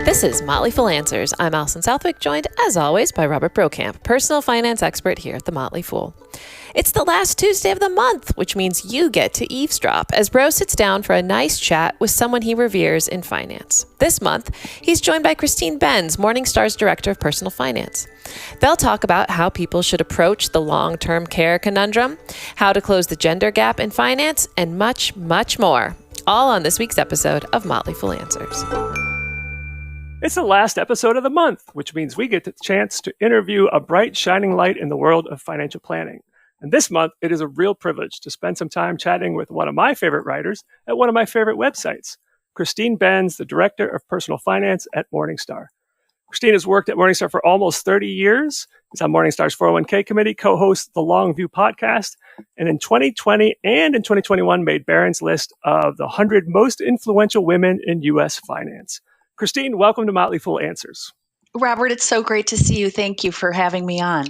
This is Motley Fool Answers. I'm Alison Southwick, joined as always by Robert Brokamp, personal finance expert here at the Motley Fool. It's the last Tuesday of the month, which means you get to eavesdrop as Bro sits down for a nice chat with someone he reveres in finance. This month, he's joined by Christine Benz, Morningstar's Director of Personal Finance. They'll talk about how people should approach the long-term care conundrum, how to close the gender gap in finance, and much, much more. All on this week's episode of Motley Fool Answers. It's the last episode of the month, which means we get the chance to interview a bright, shining light in the world of financial planning. And this month, it is a real privilege to spend some time chatting with one of my favorite writers at one of my favorite websites, Christine Benz, the Director of Personal Finance at Morningstar. Christine has worked at Morningstar for almost 30 years. Is on Morningstar's 401k committee, co-hosts the Long View podcast, and in 2020 and in 2021 made Barron's list of the 100 most influential women in U.S. finance. Christine, welcome to Motley Fool Answers. Robert, it's so great to see you. Thank you for having me on.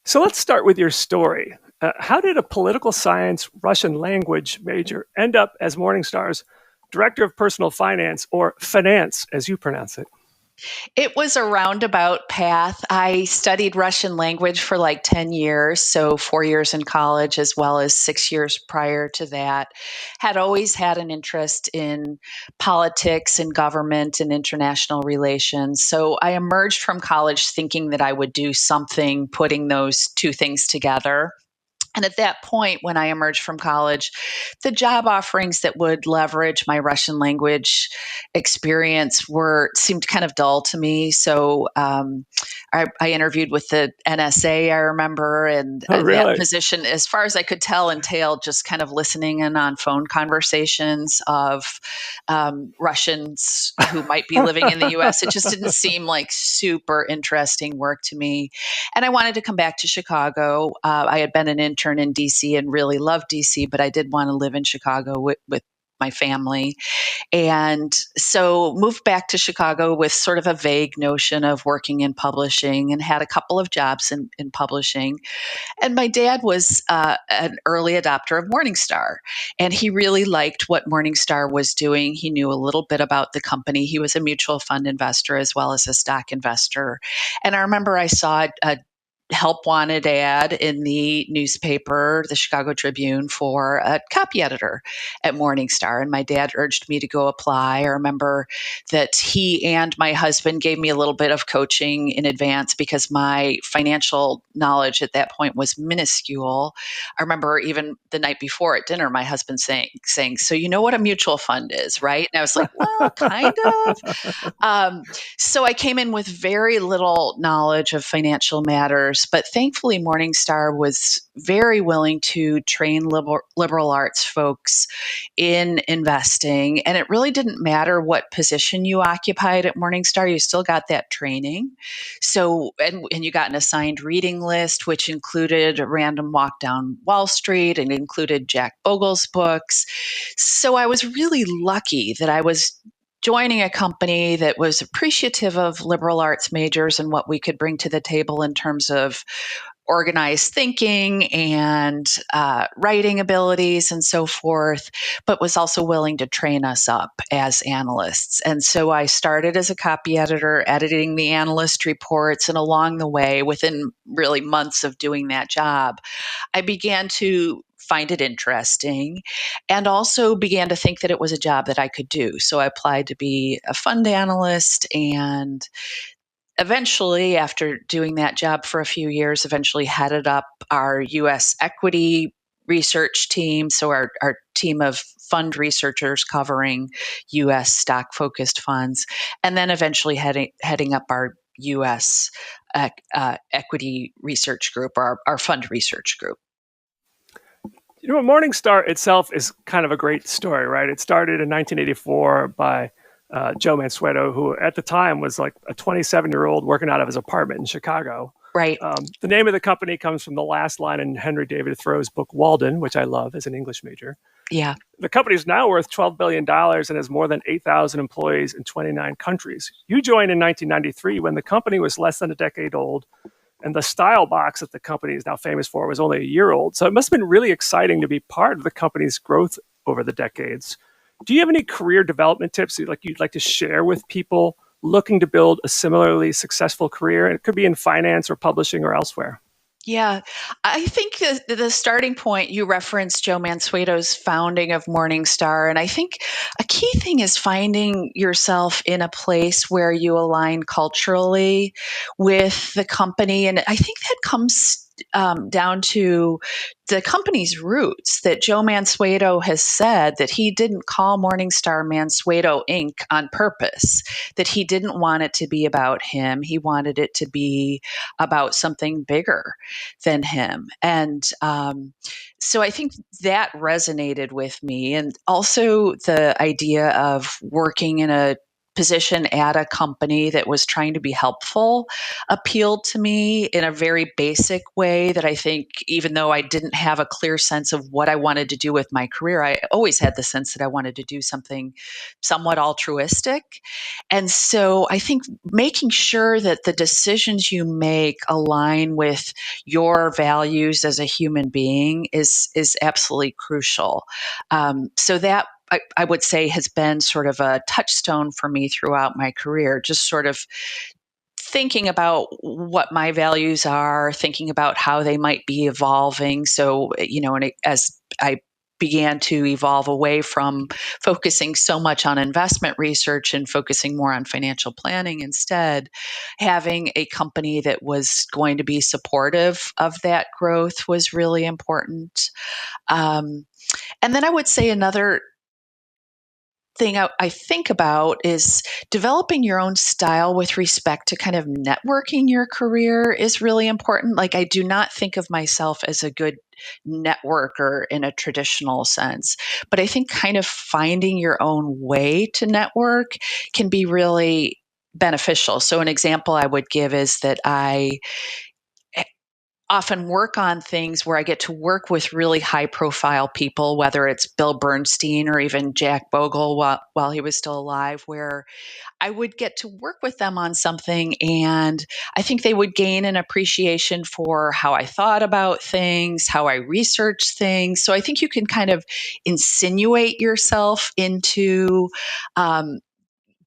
So let's start with your story. How did a political science Russian language major end up as Morningstar's Director of Personal Finance, or finance, as you pronounce it? It was a roundabout path. I studied Russian language for like 10 years, so 4 years in college as well as 6 years prior to that. Had always had an interest in politics and government and international relations. So I emerged from college thinking that I would do something putting those two things together. And at that point, when I emerged from college, the job offerings that would leverage my Russian language experience seemed kind of dull to me. So I interviewed with the NSA, I remember, and that position, as far as I could tell, entailed just kind of listening in on phone conversations of Russians who might be living in the U.S. It just didn't seem like super interesting work to me. And I wanted to come back to Chicago. I had been an intern in DC and really loved DC, but I did want to live in Chicago with my family. And so moved back to Chicago with sort of a vague notion of working in publishing, and had a couple of jobs in publishing. And my dad was an early adopter of Morningstar, and he really liked what Morningstar was doing. He knew a little bit about the company. He was a mutual fund investor as well as a stock investor. And I remember I saw a help wanted ad in the newspaper, the Chicago Tribune, for a copy editor at Morningstar. And my dad urged me to go apply. I remember that he and my husband gave me a little bit of coaching in advance because my financial knowledge at that point was minuscule. I remember even the night before at dinner, my husband saying, "So you know what a mutual fund is, right?" And I was like, "Well, kind of." So I came in with very little knowledge of financial matters. But thankfully, Morningstar was very willing to train liberal arts folks in investing. And it really didn't matter what position you occupied at Morningstar, you still got that training. So, and you got an assigned reading list, which included a random walk down Wall Street and included Jack Bogle's books. So I was really lucky that I was joining a company that was appreciative of liberal arts majors and what we could bring to the table in terms of organized thinking and writing abilities and so forth, but was also willing to train us up as analysts. And so I started as a copy editor, editing the analyst reports, and along the way, within really months of doing that job, I began to find it interesting, and also began to think that it was a job that I could do. So I applied to be a fund analyst, and eventually, after doing that job for a few years, eventually headed up our U.S. equity research team. So our team of fund researchers covering U.S. stock-focused funds, and then eventually heading up our U.S. equity research group, or our fund research group. You know, Morningstar itself is kind of a great story, right? It started in 1984 by Joe Mansueto, who at the time was like a 27-year-old working out of his apartment in Chicago. Right. The name of the company comes from the last line in Henry David Thoreau's book, Walden, which I love as an English major. Yeah. The company is now worth $12 billion and has more than 8,000 employees in 29 countries. You joined in 1993 when the company was less than a decade old, and the style box that the company is now famous for was only a year old. So it must have been really exciting to be part of the company's growth over the decades. Do you have any career development tips you'd like to share with people looking to build a similarly successful career? It could be in finance or publishing or elsewhere. Yeah, I think the starting point, you referenced Joe Mansueto's founding of Morningstar. And I think a key thing is finding yourself in a place where you align culturally with the company. And I think that comes down to the company's roots, that Joe Mansueto has said that he didn't call Morningstar Mansueto Inc. on purpose, that he didn't want it to be about him. He wanted it to be about something bigger than him. And so I think that resonated with me. And also the idea of working in a position at a company that was trying to be helpful appealed to me in a very basic way, that I think, even though I didn't have a clear sense of what I wanted to do with my career, I always had the sense that I wanted to do something somewhat altruistic. And so I think making sure that the decisions you make align with your values as a human being is absolutely crucial. So that, I would say, has been sort of a touchstone for me throughout my career, just sort of thinking about what my values are, thinking about how they might be evolving. So, and as I began to evolve away from focusing so much on investment research and focusing more on financial planning instead, having a company that was going to be supportive of that growth was really important. And then I would say another thing I think about is developing your own style with respect to kind of networking your career is really important. Like, I do not think of myself as a good networker in a traditional sense, but I think kind of finding your own way to network can be really beneficial. So an example I would give is that I often work on things where I get to work with really high profile people, whether it's Bill Bernstein or even Jack Bogle while he was still alive, where I would get to work with them on something, and I think they would gain an appreciation for how I thought about things, how I researched things. So I think you can kind of insinuate yourself into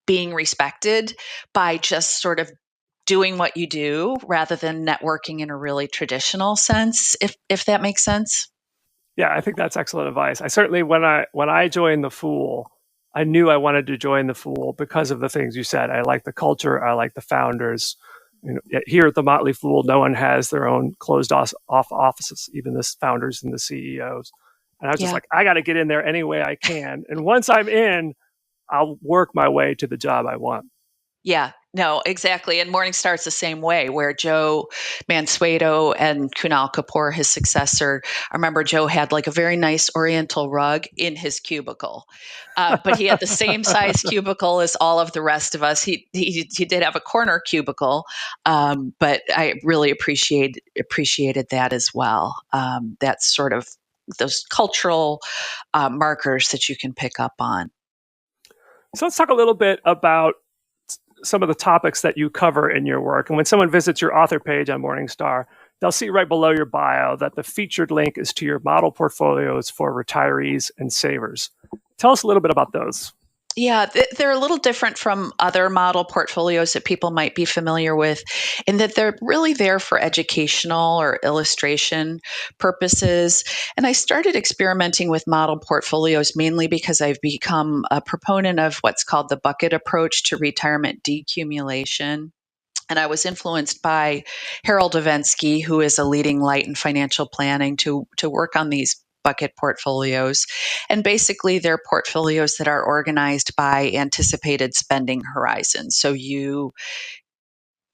being respected by just sort of doing what you do rather than networking in a really traditional sense, if that makes sense. Yeah, I think that's excellent advice. I certainly, when I joined the Fool, I knew I wanted to join the Fool because of the things you said. I like the culture. I like the founders. Here at the Motley Fool, no one has their own closed off offices, even the founders and the CEOs. And I was just Yeah. like, I got to get in there any way I can. And once I'm in, I'll work my way to the job I want. Yeah, no, exactly. And Morningstar's the same way, where Joe Mansueto and Kunal Kapoor, his successor, I remember Joe had like a very nice oriental rug in his cubicle, but he had the same size cubicle as all of the rest of us. He did have a corner cubicle, but I really appreciated that as well. That's sort of those cultural markers that you can pick up on. So let's talk a little bit about some of the topics that you cover in your work. And when someone visits your author page on Morningstar, they'll see right below your bio that the featured link is to your model portfolios for retirees and savers. Tell us a little bit about those. Yeah, they're a little different from other model portfolios that people might be familiar with, in that they're really there for educational or illustration purposes. And I started experimenting with model portfolios mainly because I've become a proponent of what's called the bucket approach to retirement decumulation. And I was influenced by Harold Ovensky, who is a leading light in financial planning, to work on these bucket portfolios. And basically, they're portfolios that are organized by anticipated spending horizons. So you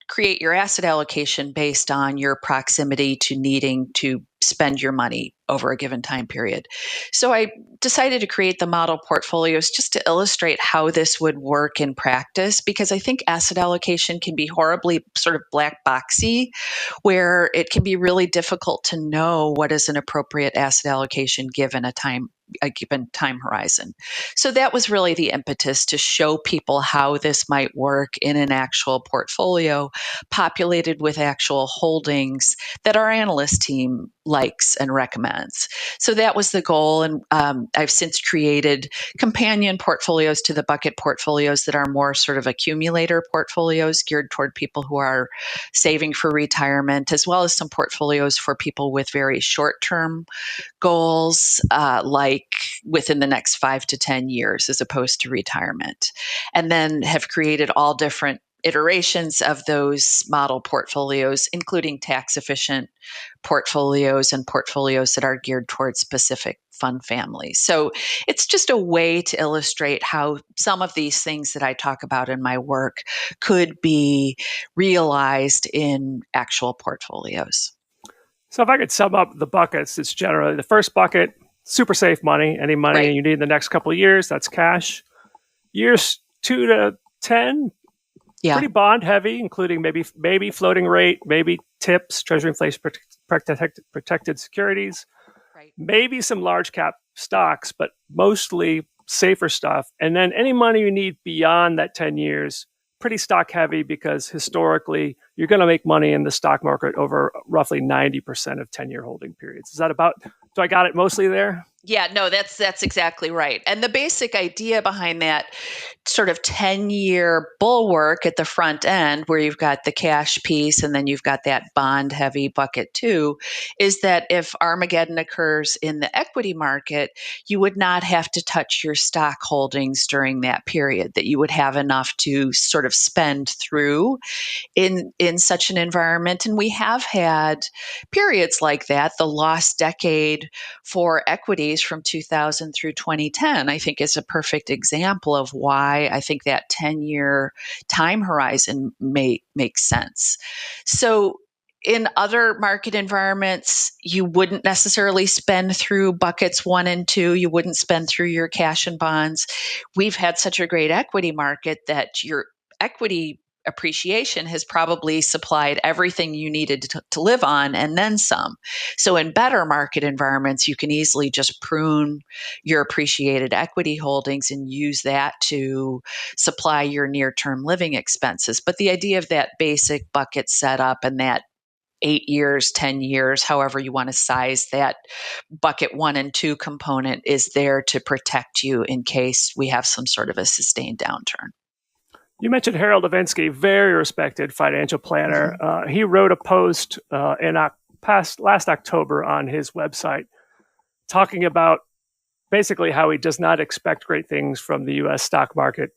create your asset allocation based on your proximity to needing to spend your money over a given time period. So I decided to create the model portfolios just to illustrate how this would work in practice, because I think asset allocation can be horribly sort of black boxy, where it can be really difficult to know what is an appropriate asset allocation given a time a given time horizon. So that was really the impetus to show people how this might work in an actual portfolio populated with actual holdings that our analyst team likes and recommends. So that was the goal. And I've since created companion portfolios to the bucket portfolios that are more sort of accumulator portfolios geared toward people who are saving for retirement, as well as some portfolios for people with very short-term goals, like within the next 5 to 10 years, as opposed to retirement. And then have created all different iterations of those model portfolios, including tax efficient portfolios and portfolios that are geared towards specific fund families. So it's just a way to illustrate how some of these things that I talk about in my work could be realized in actual portfolios. So if I could sum up the buckets, it's generally the first bucket, super safe money, any money Right. you need in the next couple of years, that's cash. Years 2 to 10, Yeah. pretty bond heavy, including maybe floating rate, maybe TIPS, Treasury inflation protected securities, Right. maybe some large cap stocks, but mostly safer stuff. And then any money you need beyond that 10 years, pretty stock heavy, because historically you're going to make money in the stock market over roughly 90% of 10-year holding periods. Is that about, do I got it mostly there? Yeah, no, that's exactly right. And the basic idea behind that sort of 10-year bulwark at the front end, where you've got the cash piece and then you've got that bond heavy bucket too, is that if Armageddon occurs in the equity market, you would not have to touch your stock holdings during that period, that you would have enough to sort of spend through in such an environment. And we have had periods like that. The lost decade for equities from 2000 through 2010, I think, is a perfect example of why I think that 10-year time horizon makes sense. So in other market environments, you wouldn't necessarily spend through buckets 1 and 2. You wouldn't spend through your cash and bonds. We've had such a great equity market that your equity appreciation has probably supplied everything you needed to live on and then some. So in better market environments, you can easily just prune your appreciated equity holdings and use that to supply your near-term living expenses. But the idea of that basic bucket setup and that 8 years, 10 years, however you want to size that bucket 1 and 2 component, is there to protect you in case we have some sort of a sustained downturn. You mentioned Harold Levinsky, very respected financial planner. He wrote a post last October on his website talking about basically how he does not expect great things from the U.S. stock market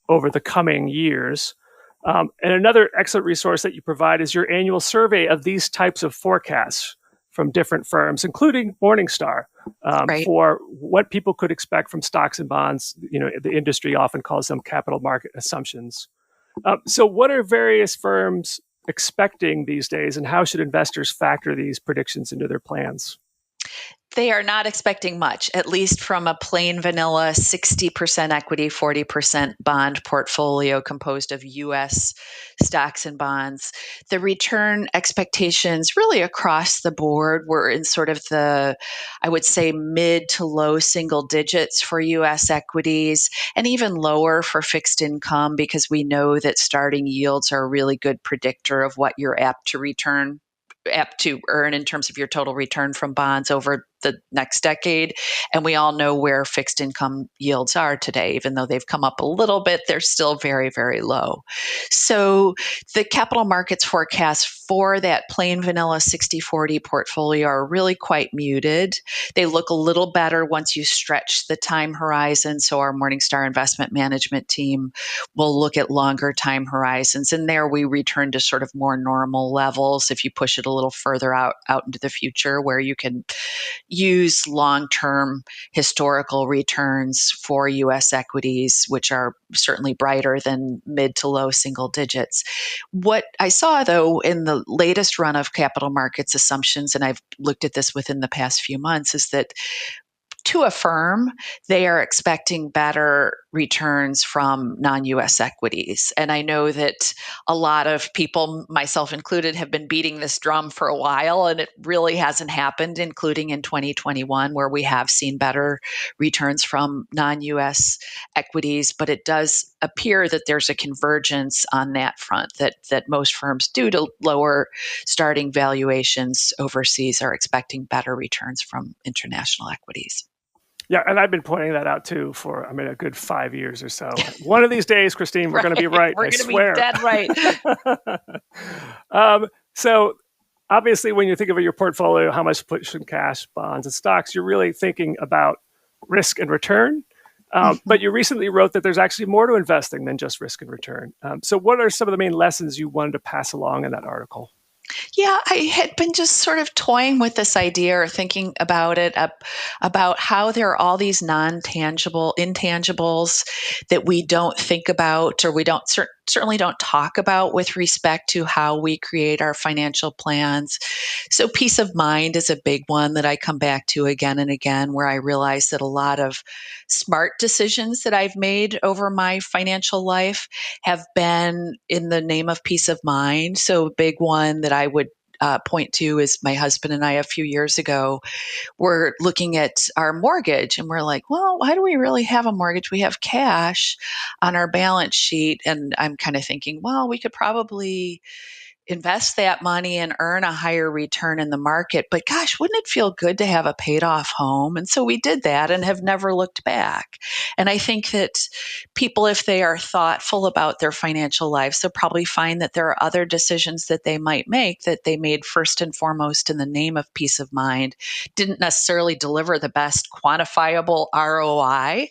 over the coming years. And another excellent resource that you provide is your annual survey of these types of forecasts from different firms, including Morningstar, Right. for what people could expect from stocks and bonds. You know, the industry often calls them capital market assumptions. So what are various firms expecting these days, and how should investors factor these predictions into their plans? They are not expecting much, at least from a plain vanilla 60% equity, 40% bond portfolio composed of U.S. stocks and bonds. The return expectations really across the board were in sort of the, I would say, mid to low single digits for U.S. equities, and even lower for fixed income, because we know that starting yields are a really good predictor of what you're apt to earn in terms of your total return from bonds over the next decade. And we all know where fixed income yields are today. Even though they've come up a little bit, they're still very, very low. So the capital markets forecasts for that plain vanilla 60-40 portfolio are really quite muted. They look a little better once you stretch the time horizon. So our Morningstar investment management team will look at longer time horizons. And there we return to sort of more normal levels if you push it a little further out into the future, where you can use long-term historical returns for U.S. equities, which are certainly brighter than mid to low single digits. What I saw, though, in the latest run of capital markets assumptions, and I've looked at this within the past few months, is that to a firm, they are expecting better returns from non-US equities. And I know that a lot of people, myself included, have been beating this drum for a while, and it really hasn't happened, including in 2021, where we have seen better returns from non-US equities. But it does appear that there's a convergence on that front, that most firms, due to lower starting valuations overseas, are expecting better returns from international equities. Yeah, and I've been pointing that out too for, a good 5 years or so. One of these days, Christine, we're going to be right. We're going to be dead right. So obviously, when you think of your portfolio, how much to put in cash, bonds, and stocks, you're really thinking about risk and return. But you recently wrote that there's actually more to investing than just risk and return. So what are some of the main lessons you wanted to pass along in that article? Yeah, I had been just sort of toying with this idea or thinking about it, about how there are all these non-tangible intangibles that we don't think about, or we don't certainly don't talk about with respect to how we create our financial plans. So peace of mind is a big one that I come back to again and again, where I realize that a lot of smart decisions that I've made over my financial life have been in the name of peace of mind. So a big one that I would point to is my husband and I a few years ago were looking at our mortgage, and we're like, well, why do we really have a mortgage? We have cash on our balance sheet. And I'm kind of thinking, well, we could probably invest that money and earn a higher return in the market. But gosh, wouldn't it feel good to have a paid off home? And so we did that and have never looked back. And I think that people, if they are thoughtful about their financial lives, they'll probably find that there are other decisions that they might make that they made first and foremost in the name of peace of mind, didn't necessarily deliver the best quantifiable ROI,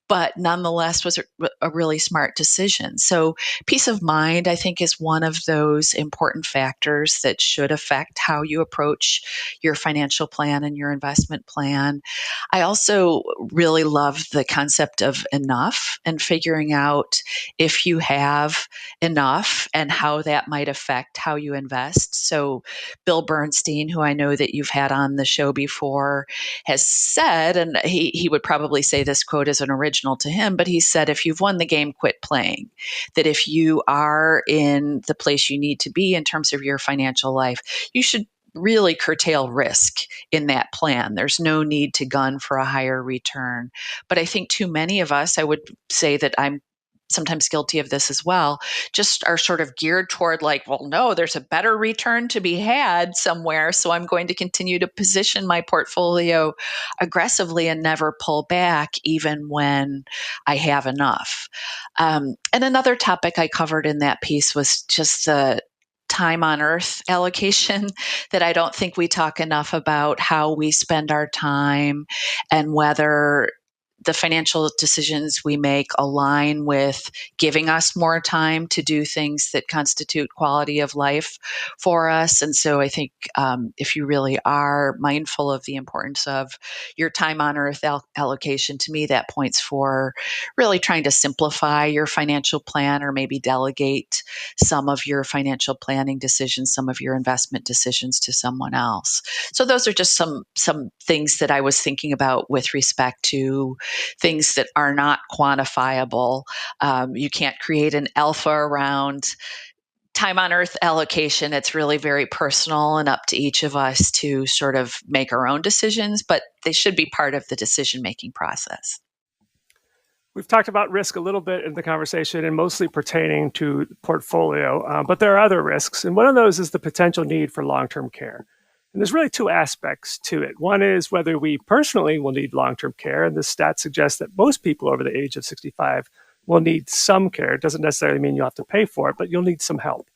but nonetheless was a really smart decision. So peace of mind, I think, is one of those important factors that should affect how you approach your financial plan and your investment plan. I also really love the concept of enough and figuring out if you have enough and how that might affect how you invest. So Bill Bernstein, who I know that you've had on the show before, has said, and he would probably say this quote is an original to him, but he said, if you've won the game, quit playing. That if you are in the place you need to be in terms of your financial life, you should really curtail risk in that plan. There's no need to gun for a higher return. But I think too many of us, I would say that I'm sometimes guilty of this as well, just are sort of geared toward like, well, no, there's a better return to be had somewhere. So I'm going to continue to position my portfolio aggressively and never pull back, even when I have enough. And another topic I covered in that piece was just the time on earth allocation, that I don't think we talk enough about how we spend our time and whether the financial decisions we make align with giving us more time to do things that constitute quality of life for us. And so I think if you really are mindful of the importance of your time on earth allocation, to me, that points for really trying to simplify your financial plan, or maybe delegate some of your financial planning decisions, some of your investment decisions to someone else. So those are just some things that I was thinking about with respect to things that are not quantifiable. You can't create an alpha around time on earth allocation. It's really very personal and up to each of us to sort of make our own decisions, but they should be part of the decision-making process. We've talked about risk a little bit in the conversation, and mostly pertaining to portfolio, but there are other risks. And one of those is the potential need for long-term care. And there's really two aspects to it. One is whether we personally will need long-term care. And the stat suggests that most people over the age of 65 will need some care. It doesn't necessarily mean you'll have to pay for it, but you'll need some help.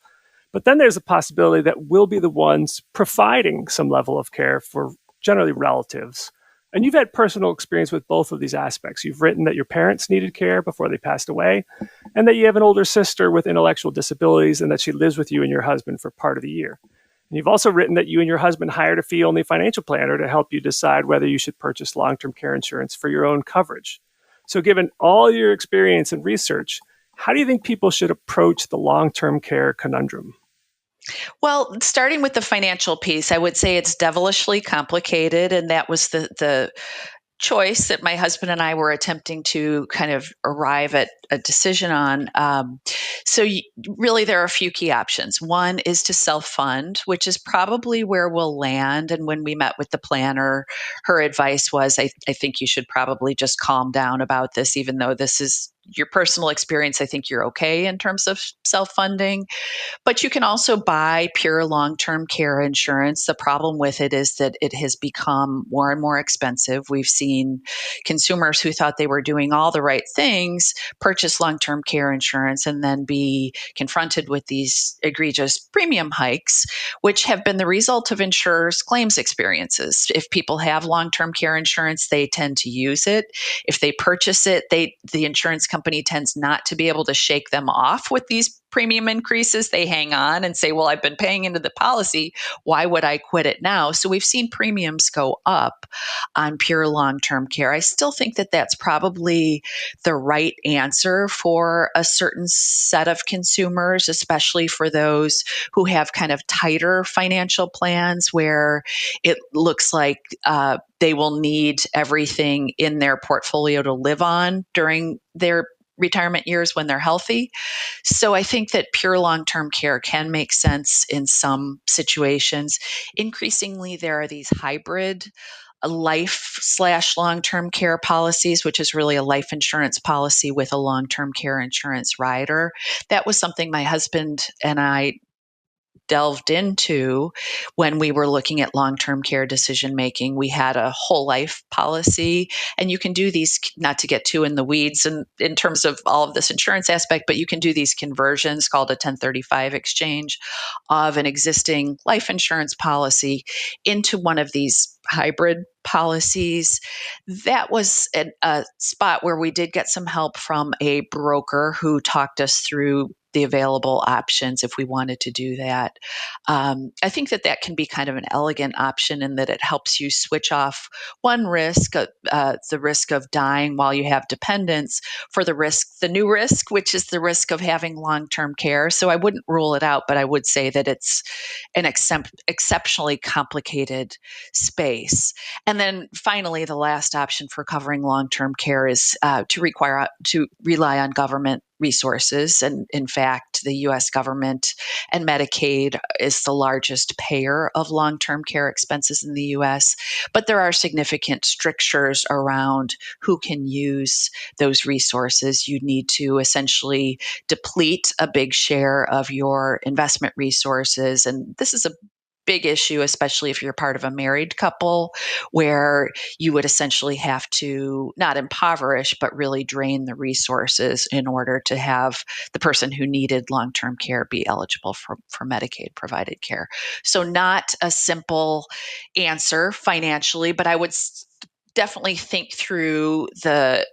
But then there's a possibility that we'll be the ones providing some level of care for generally relatives. And you've had personal experience with both of these aspects. You've written that your parents needed care before they passed away, and that you have an older sister with intellectual disabilities, and that she lives with you and your husband for part of the year. And you've also written that you and your husband hired a fee-only financial planner to help you decide whether you should purchase long-term care insurance for your own coverage. So given all your experience and research, how do you think people should approach the long-term care conundrum? Well, starting with the financial piece, I would say it's devilishly complicated. And that was the choice that my husband and I were attempting to kind of arrive at a decision on. Really, there are a few key options. One is to self-fund, which is probably where we'll land. And when we met with the planner, her advice was, I think you should probably just calm down about this, even though this is your personal experience. I think you're okay in terms of self-funding. But you can also buy pure long-term care insurance. The problem with it is that it has become more and more expensive. We've seen consumers who thought they were doing all the right things purchase long-term care insurance and then be confronted with these egregious premium hikes, which have been the result of insurers' claims experiences. If people have long-term care insurance, they tend to use it. If they purchase it, the insurance company tends not to be able to shake them off with these premium increases. They hang on and say, well, I've been paying into the policy. Why would I quit it now? So we've seen premiums go up on pure long-term care. I still think that that's probably the right answer for a certain set of consumers, especially for those who have kind of tighter financial plans where it looks like they will need everything in their portfolio to live on during their retirement years when they're healthy. So I think that pure long-term care can make sense in some situations. Increasingly, there are these hybrid life/long-term care policies, which is really a life insurance policy with a long-term care insurance rider. That was something my husband and I delved into when we were looking at long-term care decision making. We had a whole life policy, and you can do these, not to get too in the weeds and in terms of all of this insurance aspect, but you can do these conversions called a 1035 exchange of an existing life insurance policy into one of these hybrid policies. That was a spot where we did get some help from a broker who talked us through the available options if we wanted to do that. I think that can be kind of an elegant option in that it helps you switch off one risk, the risk of dying while you have dependents, for the new risk, which is the risk of having long-term care. So I wouldn't rule it out, but I would say that it's an exceptionally complicated space. And then finally, the last option for covering long-term care is to rely on government resources. And in fact, the US government and Medicaid is the largest payer of long-term care expenses in the US. But there are significant strictures around who can use those resources. You need to essentially deplete a big share of your investment resources. And this is a big issue, especially if you're part of a married couple, where you would essentially have to not impoverish, but really drain the resources in order to have the person who needed long-term care be eligible for Medicaid provided care. So not a simple answer financially, but I would definitely think through the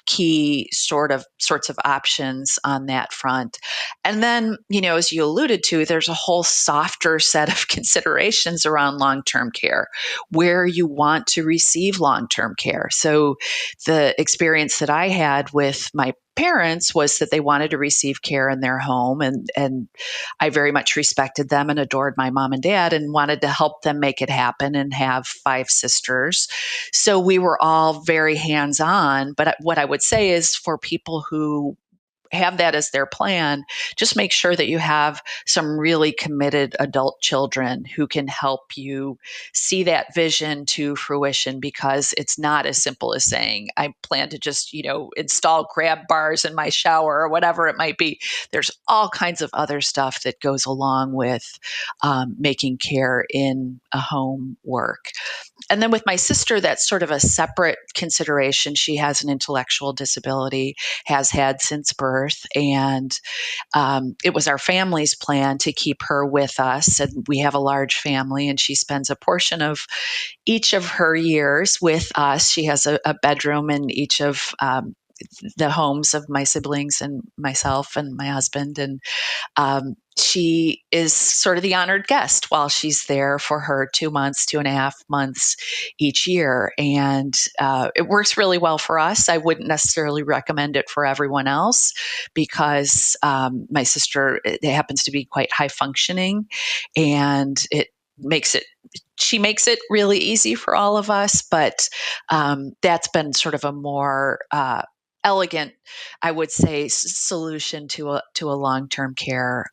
key sorts of options on that front. And then, as you alluded to, there's a whole softer set of considerations around long-term care, where you want to receive long-term care. So the experience that I had with my parents was that they wanted to receive care in their home, and I very much respected them and adored my mom and dad and wanted to help them make it happen and have 5 sisters. So we were all very hands-on. But what I would say is, for people who have that as their plan, just make sure that you have some really committed adult children who can help you see that vision to fruition, because it's not as simple as saying, I plan to just, install grab bars in my shower or whatever it might be. There's all kinds of other stuff that goes along with making care in a home work. And then with my sister, that's sort of a separate consideration. She has an intellectual disability, has had since birth, and it was our family's plan to keep her with us. And we have a large family, and she spends a portion of each of her years with us. She has a bedroom in each of the homes of my siblings and myself and my husband. And she is sort of the honored guest while she's there for her 2.5 months each year. And it works really well for us. I wouldn't necessarily recommend it for everyone else, because my sister, it happens to be quite high functioning, and it makes it she makes it really easy for all of us, but that's been sort of a more elegant, I would say, solution to a long-term care.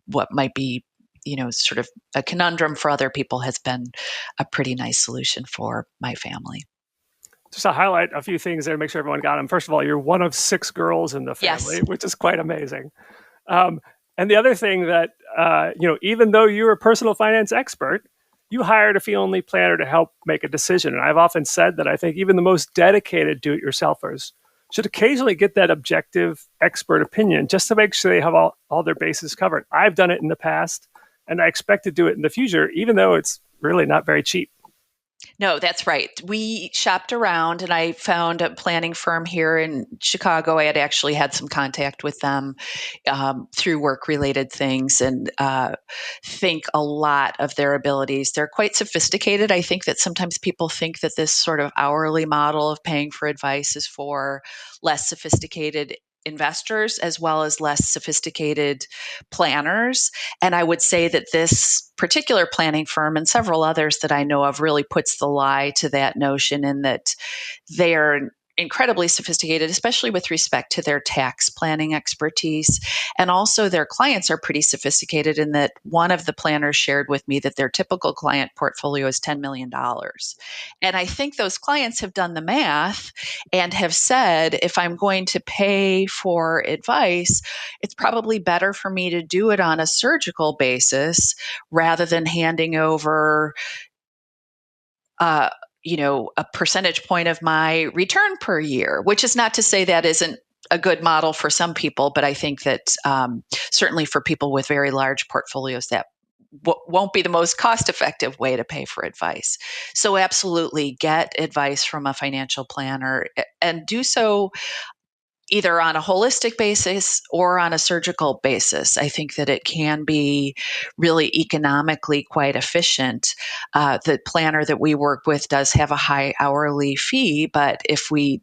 What might be, sort of a conundrum for other people has been a pretty nice solution for my family. Just to highlight a few things there, make sure everyone got them. First of all, you're one of 6 girls in the family, Yes. which is quite amazing. And the other thing that, even though you're a personal finance expert, you hired a fee-only planner to help make a decision. And I've often said that I think even the most dedicated do-it-yourselfers should occasionally get that objective expert opinion just to make sure they have all their bases covered. I've done it in the past, and I expect to do it in the future, even though it's really not very cheap. No, that's right. We shopped around and I found a planning firm here in Chicago. I had actually had some contact with them through work related things and think a lot of their abilities. They're quite sophisticated. I think that sometimes people think that this sort of hourly model of paying for advice is for less sophisticated investors as well as less sophisticated planners. And I would say that this particular planning firm and several others that I know of really puts the lie to that notion in that they are incredibly sophisticated, especially with respect to their tax planning expertise. And also their clients are pretty sophisticated in that one of the planners shared with me that their typical client portfolio is $10 million. And I think those clients have done the math and have said, if I'm going to pay for advice, it's probably better for me to do it on a surgical basis rather than handing over a percentage point of my return per year, which is not to say that isn't a good model for some people, but I think that certainly for people with very large portfolios, that won't be the most cost-effective way to pay for advice. So absolutely get advice from a financial planner and do so either on a holistic basis or on a surgical basis. I think that it can be really economically quite efficient. The planner that we work with does have a high hourly fee, but if we,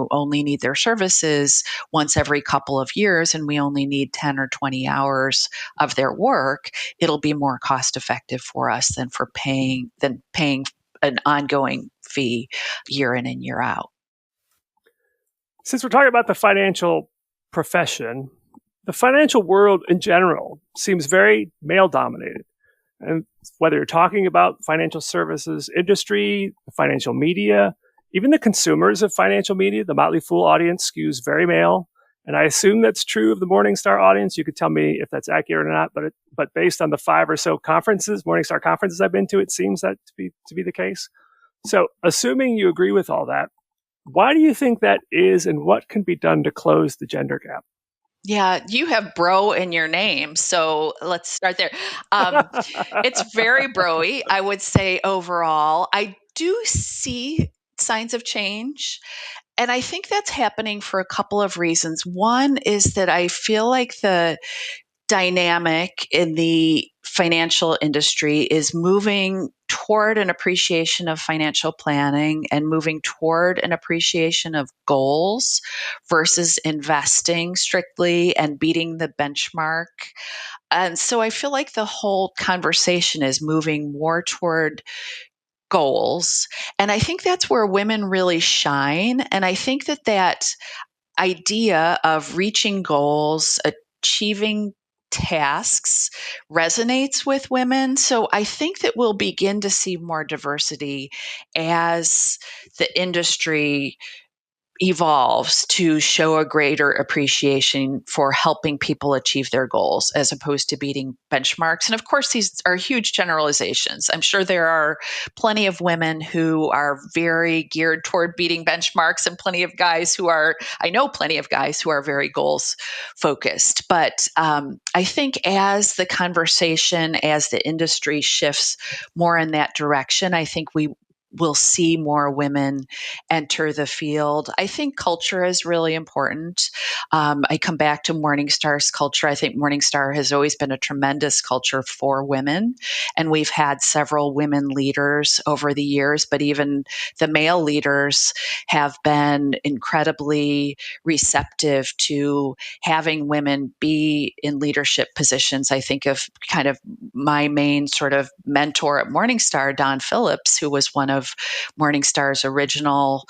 only need their services once every couple of years and we only need 10 or 20 hours of their work, it'll be more cost effective for us than paying an ongoing fee year in and year out. Since we're talking about the financial profession, the financial world in general seems very male dominated. And whether you're talking about financial services industry, the financial media, even the consumers of financial media, the Motley Fool audience skews very male. And I assume that's true of the Morningstar audience. You could tell me if that's accurate or not, but based on the 5 or so Morningstar conferences I've been to, it seems that to be the case. So assuming you agree with all that, why do you think that is, and what can be done to close the gender gap? Yeah, you have bro in your name, so let's start there. It's very broy, I would say overall. I do see signs of change, and I think that's happening for a couple of reasons. One is that I feel like the dynamic in the financial industry is moving toward an appreciation of financial planning and moving toward an appreciation of goals versus investing strictly and beating the benchmark. And so I feel like the whole conversation is moving more toward goals. And I think that's where women really shine. And I think that idea of reaching goals, achieving tasks resonates with women. So I think that we'll begin to see more diversity as the industry evolves to show a greater appreciation for helping people achieve their goals as opposed to beating benchmarks. And of course, these are huge generalizations. I'm sure there are plenty of women who are very geared toward beating benchmarks and I know plenty of guys who are very goals focused. But I think as the industry shifts more in that direction, I think we we'll see more women enter the field. I think culture is really important. I come back to Morningstar's culture. I think Morningstar has always been a tremendous culture for women, and we've had several women leaders over the years, but even the male leaders have been incredibly receptive to having women be in leadership positions. I think of kind of my main sort of mentor at Morningstar, Don Phillips, who was one of Morningstar's original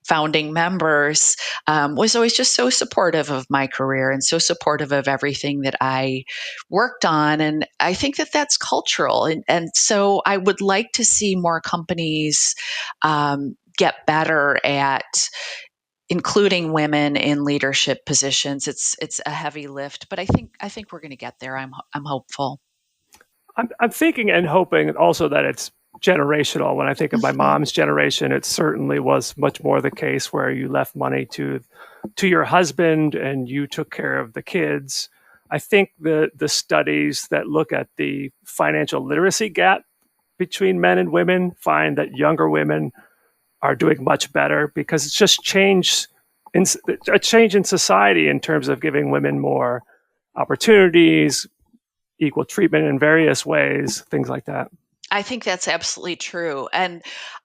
founding members, was always just so supportive of my career and so supportive of everything that I worked on. And I think that that's cultural. And so I would like to see more companies get better at including women in leadership positions. It's a heavy lift, but I think we're going to get there. I'm hopeful. I'm thinking and hoping also that it's generational. When I think of my mom's generation, it certainly was much more the case where you left money to your husband and you took care of the kids. I think the studies that look at the financial literacy gap between men and women find that younger women are doing much better because it's just a change in society in terms of giving women more opportunities, equal treatment in various ways, things like that. I think that's absolutely true. And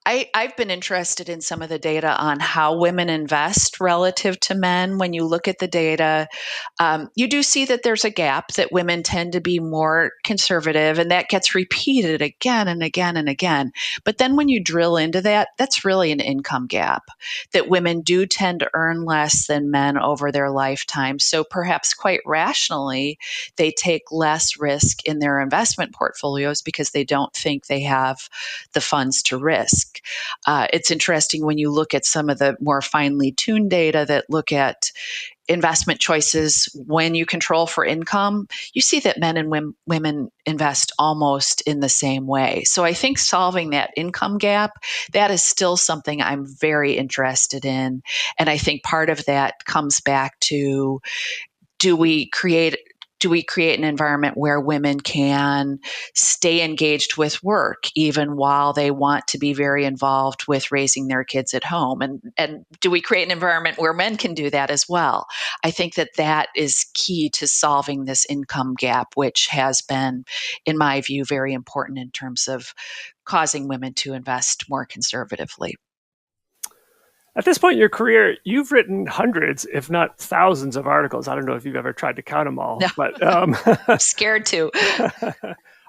I've been interested in some of the data on how women invest relative to men. When you look at the data, you do see that there's a gap, that women tend to be more conservative, and that gets repeated again and again and again. But then when you drill into that, that's really an income gap, that women do tend to earn less than men over their lifetime. So perhaps quite rationally, they take less risk in their investment portfolios because they don't think they have the funds to risk. It's interesting when you look at some of the more finely tuned data that look at investment choices when you control for income, you see that men and women invest almost in the same way. So I think solving that income gap, that is still something I'm very interested in. And I think part of that comes back to, do we create an environment where women can stay engaged with work even while they want to be very involved with raising their kids at home? And do we create an environment where men can do that as well? I think that is key to solving this income gap, which has been, in my view, very important in terms of causing women to invest more conservatively. At this point in your career, you've written hundreds, if not thousands of articles. I don't know if you've ever tried to count them all, No. but I'm scared to.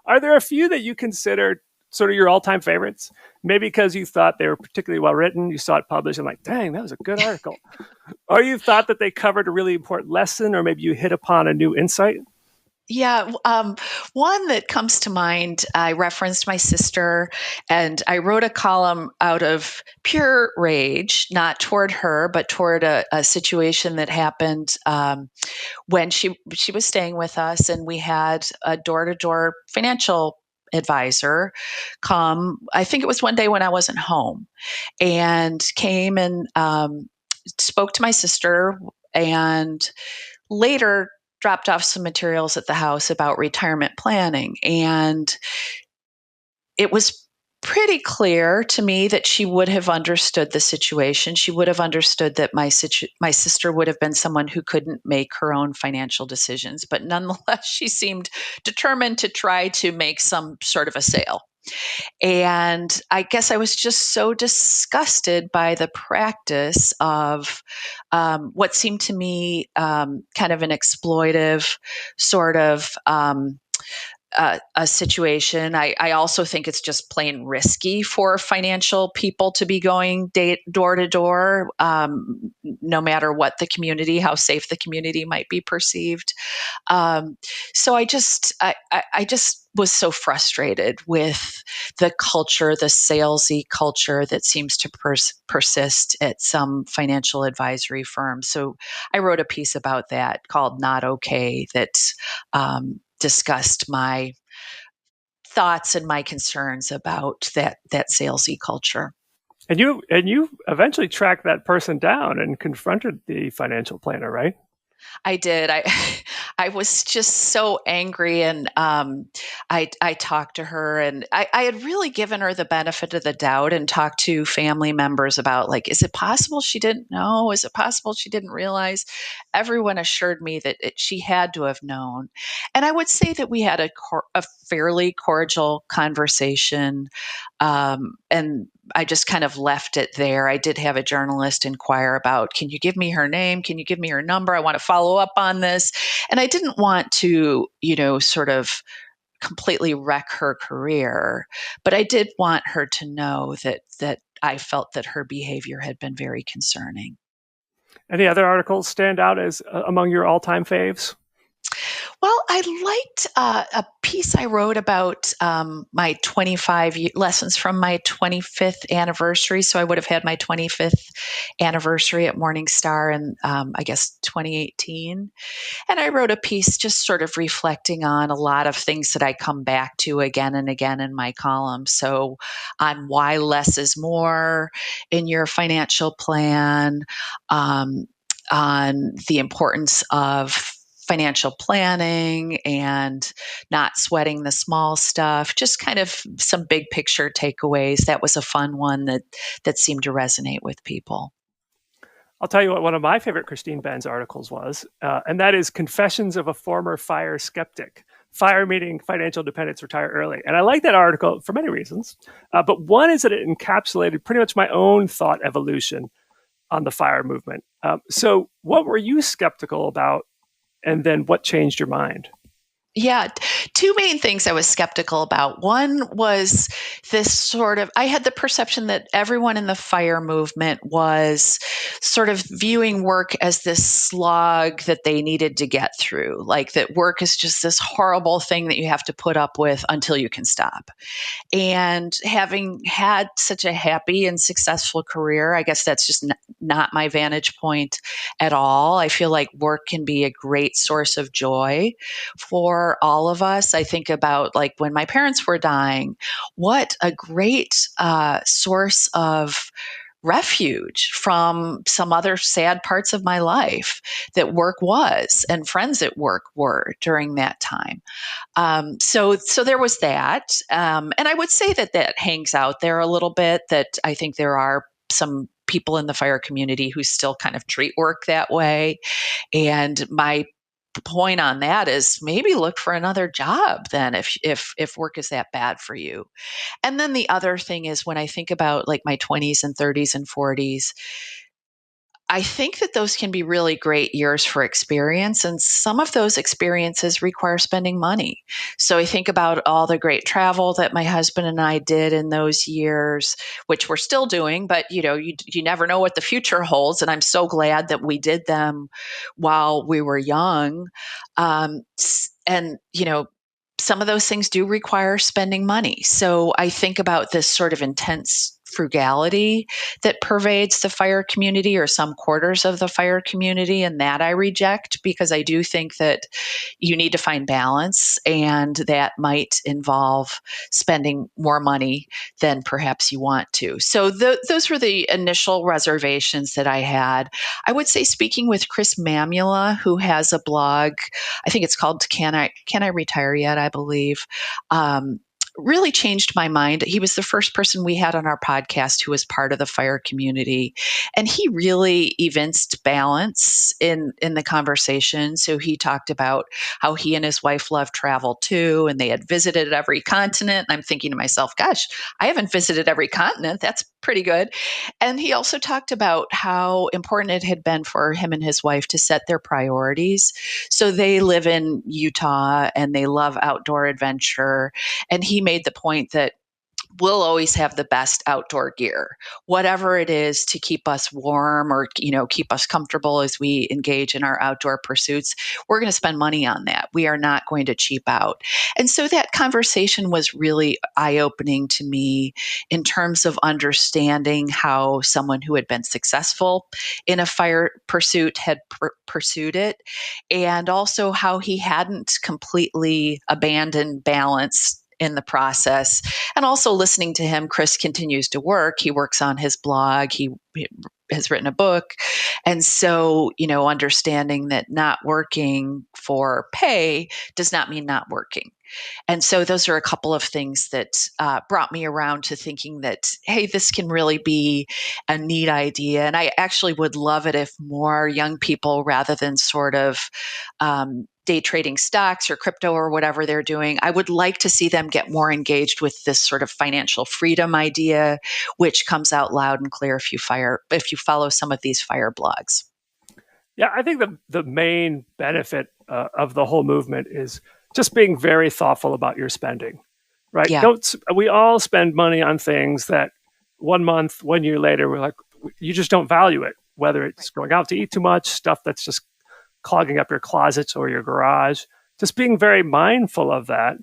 Are there a few that you consider sort of your all-time favorites? Maybe because you thought they were particularly well written, you saw it published and like, dang, that was a good article. Or you thought that they covered a really important lesson, or maybe you hit upon a new insight? Yeah, one that comes to mind, I referenced my sister, and I wrote a column out of pure rage, not toward her, but toward a situation that happened when she was staying with us, and we had a door-to-door financial advisor come. I think it was one day when I wasn't home, and came and spoke to my sister, and later dropped off some materials at the house about retirement planning. And it was pretty clear to me that she would have understood the situation. She would have understood that my sister would have been someone who couldn't make her own financial decisions. But nonetheless, she seemed determined to try to make some sort of a sale. And I guess I was just so disgusted by the practice of what seemed to me kind of an exploitive sort of a situation. I also think it's just plain risky for financial people to be going door to door, no matter what the community, how safe the community might be perceived. So I just was so frustrated with the culture, the salesy culture that seems to persist at some financial advisory firms. So I wrote a piece about that called "Not Okay" that discussed my thoughts and my concerns about that salesy culture. And you eventually tracked that person down and confronted the financial planner, right? I did. I was just so angry, and I talked to her, and I had really given her the benefit of the doubt and talked to family members about, like, is it possible she didn't know? Is it possible she didn't realize? Everyone assured me that she had to have known, and I would say that we had a fairly cordial conversation, and I just kind of left it there. I did have a journalist inquire about, can you give me her name? Can you give me her number? I want to follow up on this. And I didn't want to, sort of completely wreck her career, but I did want her to know that I felt that her behavior had been very concerning. Any other articles stand out as among your all-time faves? Well, I liked a piece I wrote about my lessons from my 25th anniversary. So I would have had my 25th anniversary at Morningstar in, I guess, 2018. And I wrote a piece just sort of reflecting on a lot of things that I come back to again and again in my column. So on why less is more in your financial plan, on the importance of financial planning and not sweating the small stuff, just kind of some big picture takeaways. That was a fun one that seemed to resonate with people. I'll tell you what one of my favorite Christine Benz articles was, and that is Confessions of a Former FIRE Skeptic. FIRE meaning financial independence, retire early. And I like that article for many reasons, but one is that it encapsulated pretty much my own thought evolution on the FIRE movement. So what were you skeptical about, and then what changed your mind? Yeah, two main things I was skeptical about. One was I had the perception that everyone in the FIRE movement was sort of viewing work as this slog that they needed to get through, like that work is just this horrible thing that you have to put up with until you can stop. And having had such a happy and successful career, I guess that's just not my vantage point at all. I feel like work can be a great source of joy for all of us. I think about, like, when my parents were dying, what a great source of refuge from some other sad parts of my life that work was, and friends at work were during that time. So there was that. And I would say that hangs out there a little bit, that I think there are some people in the FIRE community who still kind of treat work that way. And my point on that is, maybe look for another job then, if work is that bad for you. And then the other thing is, when I think about, like, my 20s and 30s and 40s, I think that those can be really great years for experience, and some of those experiences require spending money. So I think about all the great travel that my husband and I did in those years, which we're still doing, but you never know what the future holds. And I'm so glad that we did them while we were young. And some of those things do require spending money. So I think about this sort of intense frugality that pervades the FIRE community, or some quarters of the FIRE community, and that I reject, because I do think that you need to find balance, and that might involve spending more money than perhaps you want to. So those were the initial reservations that I had. I would say, speaking with Chris Mamula, who has a blog, I think it's called Can I Retire Yet, I believe, really changed my mind. He was the first person we had on our podcast who was part of the FIRE community, and he really evinced balance in the conversation. So he talked about how he and his wife loved travel too, and they had visited every continent. And I'm thinking to myself, gosh, I haven't visited every continent. That's pretty good. And he also talked about how important it had been for him and his wife to set their priorities. So they live in Utah and they love outdoor adventure. And he made the point that we'll always have the best outdoor gear, whatever it is, to keep us warm, or keep us comfortable as we engage in our outdoor pursuits. We're going to spend money on that. We are not going to cheap out. And so that conversation was really eye-opening to me, in terms of understanding how someone who had been successful in a FIRE pursuit had pursued it, and also how he hadn't completely abandoned balance in the process. And also listening to him, Chris continues to work. He works on his blog. He has written a book. And so, understanding that not working for pay does not mean not working. And so those are a couple of things that brought me around to thinking that, hey, this can really be a neat idea. And I actually would love it if more young people, rather than sort of day trading stocks or crypto or whatever they're doing, I would like to see them get more engaged with this sort of financial freedom idea, which comes out loud and clear if you follow some of these FIRE blogs. Yeah, I think the main benefit of the whole movement is just being very thoughtful about your spending, right? Yeah. We all spend money on things that 1 month, 1 year later, we're like, you just don't value it, whether it's going out to eat too much, stuff that's just clogging up your closets or your garage. Just being very mindful of that,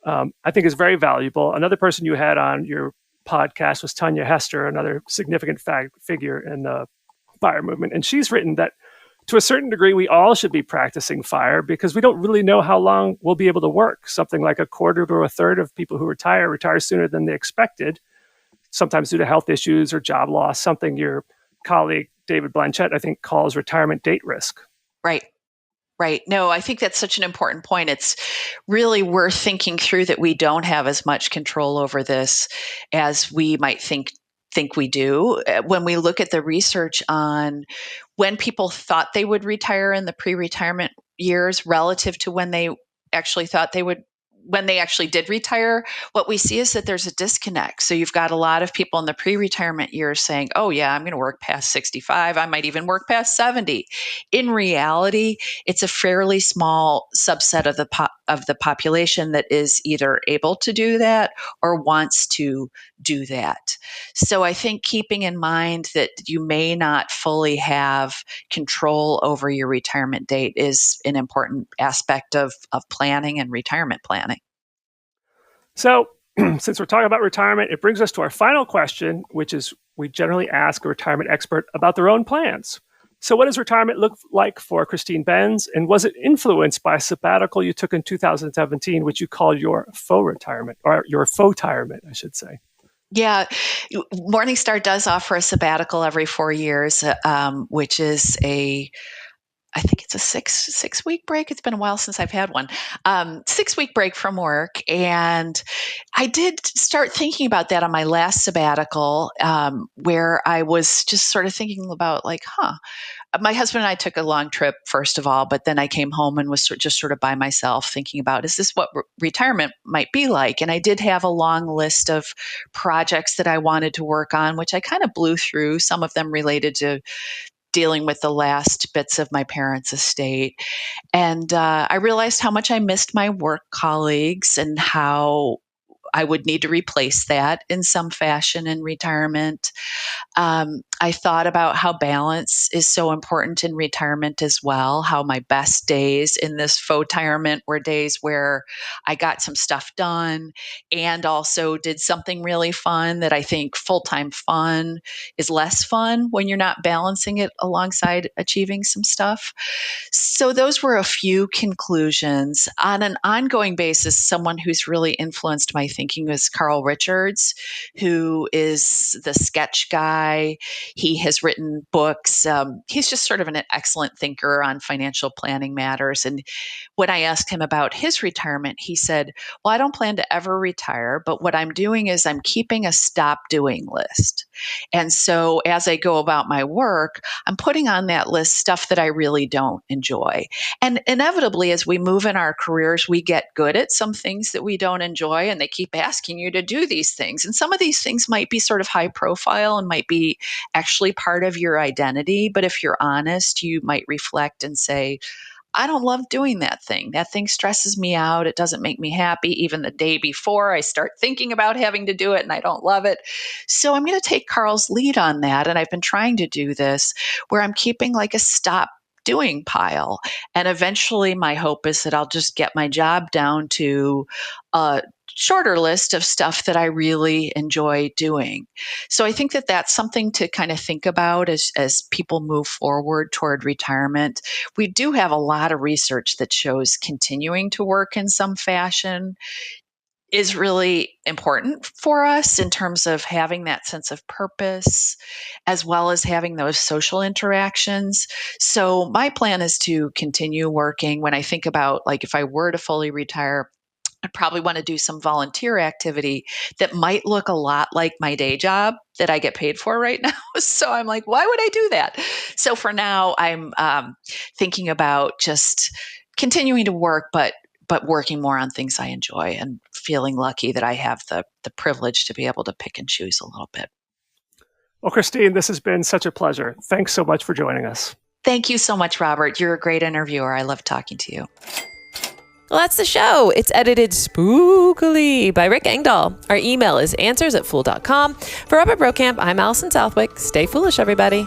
I think is very valuable. Another person you had on your podcast was Tanya Hester, another significant figure in the FIRE movement. And she's written that to a certain degree, we all should be practicing FIRE because we don't really know how long we'll be able to work. Something like a quarter to a third of people who retire sooner than they expected, sometimes due to health issues or job loss, something your colleague David Blanchett, I think, calls retirement date risk. Right. Right. No, I think that's such an important point. It's really worth thinking through that we don't have as much control over this as we might think we do. When we look at the research on when people thought they would retire in the pre-retirement years relative to when they actually did retire, what we see is that there's a disconnect. So you've got a lot of people in the pre-retirement years saying, oh yeah, I'm going to work past 65. I might even work past 70. In reality, it's a fairly small subset of the population that is either able to do that or wants to do that. So I think keeping in mind that you may not fully have control over your retirement date is an important aspect of planning and retirement planning. So, since we're talking about retirement, it brings us to our final question, which is we generally ask a retirement expert about their own plans. So, what does retirement look like for Christine Benz? And was it influenced by a sabbatical you took in 2017, which you called your faux retirement, or your faux-tirement, I should say? Yeah, Morningstar does offer a sabbatical every 4 years, which is I think it's a six week break. It's been a while since I've had one. 6-week break from work. And I did start thinking about that on my last sabbatical, where I was just sort of thinking about my husband and I took a long trip, first of all, but then I came home and was just sort of by myself thinking about, is this what retirement might be like? And I did have a long list of projects that I wanted to work on, which I kind of blew through, some of them related to dealing with the last bits of my parents' estate. And I realized how much I missed my work colleagues and how I would need to replace that in some fashion in retirement. I thought about how balance is so important in retirement as well, how my best days in this faux-tirement were days where I got some stuff done and also did something really fun that I think full-time fun is less fun when you're not balancing it alongside achieving some stuff. So those were a few conclusions. On an ongoing basis, someone who's really influenced my thinking was Carl Richards, who is the sketch guy. He has written books. He's just sort of an excellent thinker on financial planning matters. And when I asked him about his retirement, he said, well, I don't plan to ever retire, but what I'm doing is I'm keeping a stop doing list. And so as I go about my work, I'm putting on that list stuff that I really don't enjoy. And inevitably, as we move in our careers, we get good at some things that we don't enjoy, and they keep asking you to do these things. And some of these things might be sort of high profile and might be actually part of your identity. But if you're honest, you might reflect and say, I don't love doing that thing. That thing stresses me out. It doesn't make me happy. Even the day before I start thinking about having to do it and I don't love it. So I'm going to take Carl's lead on that. And I've been trying to do this where I'm keeping like a stop doing pile. And eventually my hope is that I'll just get my job down to a shorter list of stuff that I really enjoy doing. So I think that that's something to kind of think about as people move forward toward retirement. We do have a lot of research that shows continuing to work in some fashion is really important for us in terms of having that sense of purpose, as well as having those social interactions. So my plan is to continue working. When I think about, like, if I were to fully retire, I'd probably want to do some volunteer activity that might look a lot like my day job that I get paid for right now. So I'm like, why would I do that? So for now, I'm thinking about just continuing to work, but working more on things I enjoy, and feeling lucky that I have the privilege to be able to pick and choose a little bit. Well, Christine, this has been such a pleasure. Thanks so much for joining us. Thank you so much, Robert. You're a great interviewer. I love talking to you. Well, that's the show. It's edited spookily by Rick Engdahl. Our email is answers@fool.com. For Robert Brokamp, I'm Allison Southwick. Stay foolish, everybody.